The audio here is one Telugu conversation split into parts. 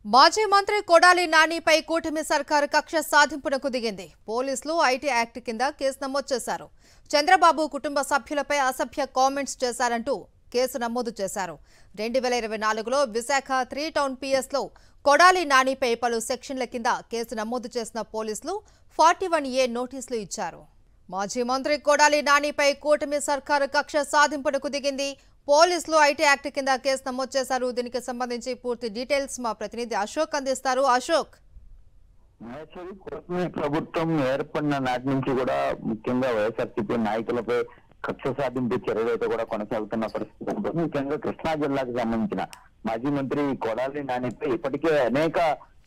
మాజీ మంత్రి కొడాలి నానిపై కూటమి సర్కారు కక్ష సాధింపునకు దిగింది. పోలీసులు ఐటీ యాక్ట్ కింద కేసు నమోదు చేశారు. చంద్రబాబు కుటుంబ సభ్యులపై అసభ్య కామెంట్స్ చేశారంటూ కేసు నమోదు చేశారు. 2024లో విశాఖ 3 టౌన్ పిఎస్లో కొడాలి నానిపై పలు సెక్షన్ల కింద కేసు నమోదు చేసిన పోలీసులు 41A నోటీసులు ఇచ్చారు. మాజీ మంత్రి కొడాలి నానిపై కూటమి సర్కారు కక్ష సాధింపునకు దిగింది. పోలీసులు ఐటీ యాక్ట్ కింద కేసు నమోదు చేశారు. దీనికి సంబంధించి పూర్తి డీటెయిల్స్ మా ప్రతినిధి అశోక్ అందిస్తారు. అశోక్, ప్రభుత్వం ఏర్పడిన నాటి నుంచి కూడా ముఖ్యంగా వైఎస్ఆర్సీపీ నాయకులపై కక్ష సాధింపు చర్యలు అయితే కూడా కొనసాగుతున్న పరిస్థితి ఉంటుంది. ముఖ్యంగా కృష్ణా జిల్లాకు సంబంధించిన మాజీ మంత్రి కొడాలి నానిపై ఇప్పటికే అనేక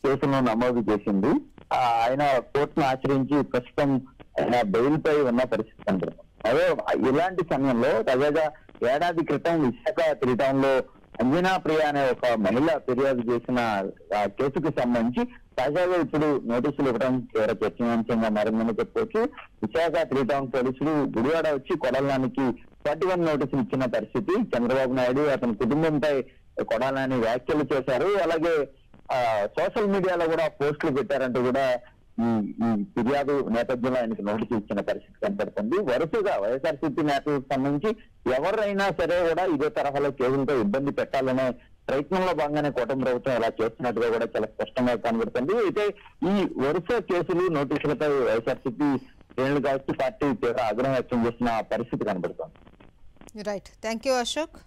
కేసులను నమోదు చేసింది. ఆయన కోర్టును ఆశ్రయించి ప్రస్తుతం ఆయన బెయిల్ పై ఉన్న పరిస్థితి కనబడుతుంది. అదే ఇలాంటి సమయంలో తాజాగా ఏడాది క్రితం విశాఖ 3 టౌన్ లో అంజనా ప్రియ అనే ఒక మహిళ ఫిర్యాదు చేసిన కేసుకు సంబంధించి తాజాగా ఇప్పుడు నోటీసులు ఇవ్వడం తీవ్ర చర్చనీయాంశంగా మారిందని చెప్పుకోవచ్చు. విశాఖ 3 టౌన్ పోలీసులు గుడివాడ వచ్చి కొడాలానికి 41 నోటీసులు ఇచ్చిన పరిస్థితి. చంద్రబాబు నాయుడు అతని కుటుంబంపై కొడాలని వ్యాఖ్యలు చేశారు. అలాగే సోషల్ మీడియాలో కూడా పోస్టులు పెట్టారంటూ కూడా ఈ ఫిర్యాదు నేపథ్యంలో ఆయనకు నోటీసు ఇచ్చిన పరిస్థితి కనబడుతుంది. వరుసగా వైఎస్ఆర్సీపీ నేతలకు సంబంధించి ఎవరైనా సరే కూడా ఇదే తరహాలో కేసులతో ఇబ్బంది పెట్టాలనే ప్రయత్నంలో భాగంగానే కూటమి ప్రభుత్వం ఇలా చేస్తున్నట్టుగా కూడా చాలా స్పష్టంగా కనబడుతుంది. అయితే ఈ వరుస కేసులు నోటీసులపై వైఎస్ఆర్సీపీ శ్రేణులు కావచ్చు పార్టీ తీవ్ర ఆగ్రహం వ్యక్తం చేసిన పరిస్థితి కనబడుతుంది. Right, thank you Ashok.